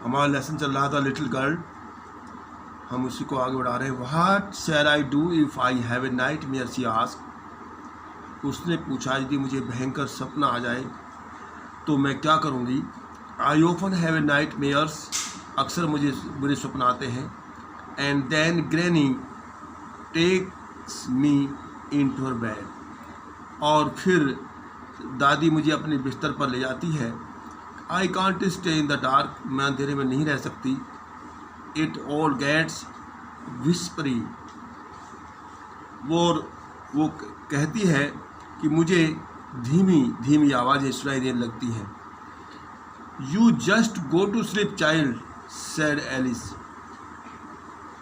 हमारा लेसन चल रहा था लिटिल गर्ल, हम उसी को आगे बढ़ा रहे हैं। What shell I do if I have a night mayor, she asked. उसने पूछा यदि मुझे भयंकर सपना आ जाए तो मैं क्या करूँगी। I often have a nightmares, अक्सर मुझे बुरे सपने आते हैं। And then granny takes me into her bed, और फिर दादी मुझे अपने बिस्तर पर ले जाती है। I can't stay in the dark, मैं अंधेरे में नहीं रह सकती। इट ऑल गेट्स विस्परी, वो कहती है कि मुझे धीमी धीमी आवाज़ें सुनाई देने लगती हैं। You just go to sleep child, said Alice.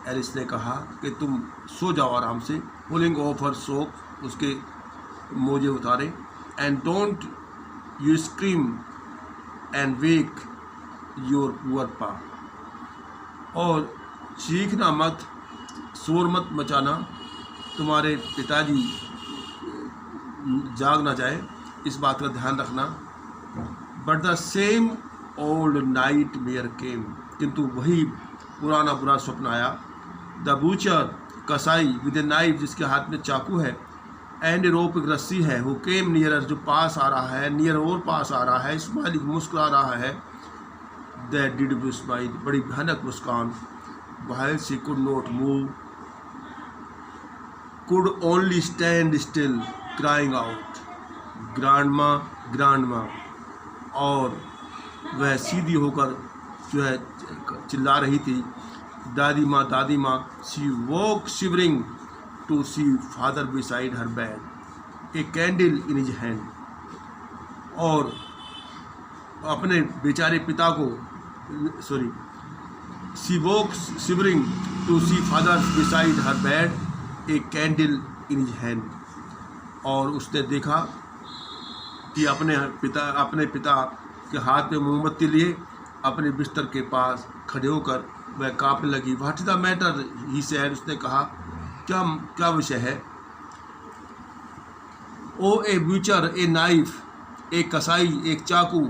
Alice ने कहा कि तुम सो जाओ आराम से। पुलिंग ऑफ हर सोक, उसके मोजे उतारे। And don't you scream and wake your poor पा, और चीखना मत, शोर मत मचाना, तुम्हारे पिताजी जाग ना जाए, इस बात का ध्यान रखना। But the same old nightmare came, किंतु वही पुराना बुरा स्वप्न आया। द बूचर, कसाई, विद ए नाइफ, जिसके हाथ में चाकू है, एंड ए रोप, एक रस्सी है, हु केम नियरर, जो पास आ रहा है, नियर और पास आ रहा है, स्माइलिंग, मुस्कुरा रहा है। दैट डिड बी स्माइल, बड़ी भयानक मुस्कान। while she could not move, could only stand still, crying out, grandma, grandma, और वह सीधी होकर जो है चिल्ला रही थी, दादी माँ, दादी माँ। She woke shivering to see father beside her bed, a candle in his hand, और अपने बेचारे पिता को she woke shivering to see father beside her bed, a candle in his hand, और उसने देखा कि अपने पिता के हाथ में मोमबत्ती लिए अपने बिस्तर के पास खड़े होकर वह कांपने लगी। What is the matter, he said, उसने कहा क्या विषय है। ओ ए ब्यूचर, ए नाइफ, एक कसाई, एक चाकू।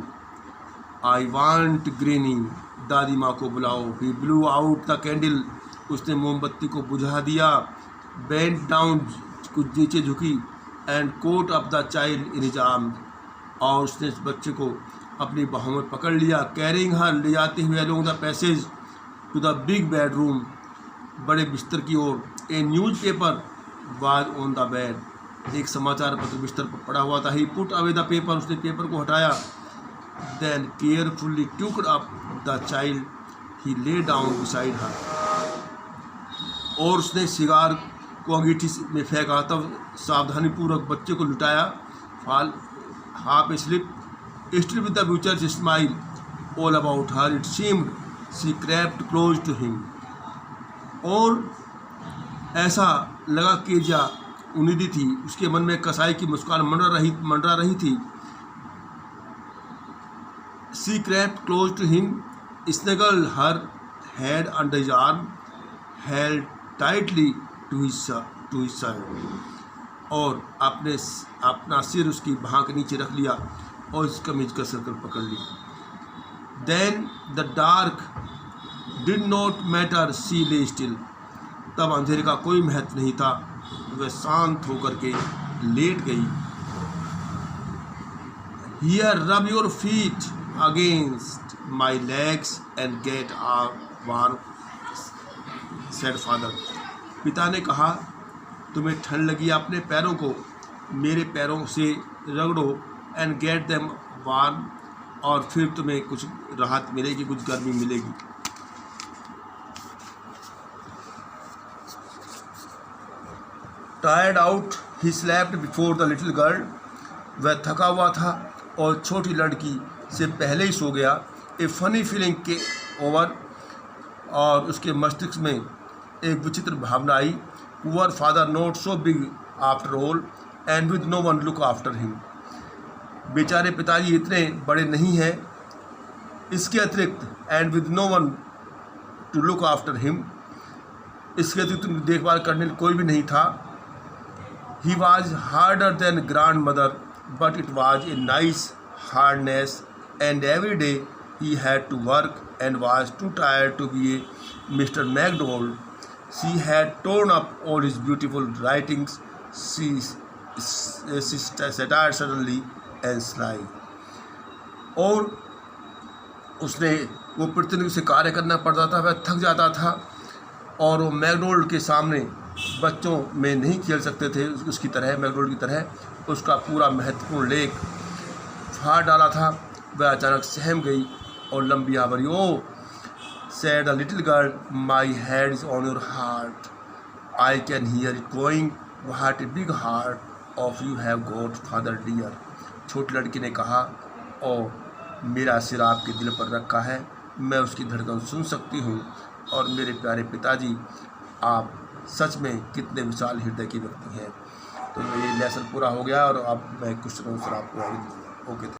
आई वांट ग्रेनी, दादी माँ को बुलाओ। ही ब्लू आउट द कैंडल, उसने मोमबत्ती को बुझा दिया। बेंट डाउन, कुछ नीचे झुकी। And caught up the child in his arm, और उसने इस बच्चे को अपनी बाहों में पकड़ लिया। कैरिंग हर, ले जाते हुए along the passage to the big bedroom, बड़े बिस्तर की ओर। A newspaper was on the bed, एक समाचार पत्र बिस्तर पर पड़ा हुआ था। He put away the paper, उसने पेपर को हटाया। Then carefully tucked up the child, he lay down beside her, और उसने सिगार को अंगीठी में फेंका, तब सावधानीपूर्वक बच्चे को लुटाया। Fell half asleep, still with the butcher's smile all about her, it seemed she crept close to him, और ऐसा लगा कि जा उम्मीदी थी, उसके मन में कसाई की मुस्कान मंडरा रही थी। She crept close to him, snuggled her head under his arm, held tightly to his side, और अपना सिर उसकी बाह के नीचे रख लिया और इस कमीज का सर्कल पकड़ लिया। Then the dark did not matter, she lay still, तब अंधेरे का कोई महत्व नहीं था, वह शांत होकर के लेट गई। Here rub your feet against my legs and get warm, said father, पिता ने कहा तुम्हें ठंड लगी, अपने पैरों को मेरे पैरों से रगड़ो, एंड गेट देम वार्म, और फिर तुम्हें कुछ राहत मिलेगी, कुछ गर्मी मिलेगी। Tired out he slept before the little girl, वह थका हुआ था और छोटी लड़की से पहले ही सो गया। A funny feeling came over, और उसके मस्तिष्क में एक विचित्र भावना आई। Poor father not so big after all, and with no one look after him, बेचारे पिताजी इतने बड़े नहीं हैं, इसके अतिरिक्त and with no one to look after him, इसके अतिरिक्त देखभाल करने कोई भी नहीं था। He was harder than grandmother, but it was a nice hardness, and every day he had to work and was too tired to be a Mr. McDonald. She had torn up all his beautiful writings. She sat suddenly and sighed. और उसने वो प्रतिदिन से कार्य करना पड़ता था, वह थक जाता था और वो मैकडोनल्ड के सामने बच्चों में नहीं खेल सकते थे उसकी तरह, मैकडोनल्ड की तरह उसका पूरा महत्वपूर्ण लेख फाड़ डाला था। वह अचानक सहम गई और लंबी आवरी, ओ said the little girl, my head is on your heart. I can hear it going. What a big heart of you have got, father dear. छोटी लड़की ने कहा, ओ मेरा सिर आपके दिल पर रखा है, मैं उसकी धड़कन सुन सकती हूँ। और मेरे प्यारे पिताजी, आप सच में कितने विशाल हृदय की व्यक्ति हैं। तो ये लेसन पूरा हो गया और अब मैं क्वेश्चन आंसर आपको आगे दूँगा। ओके।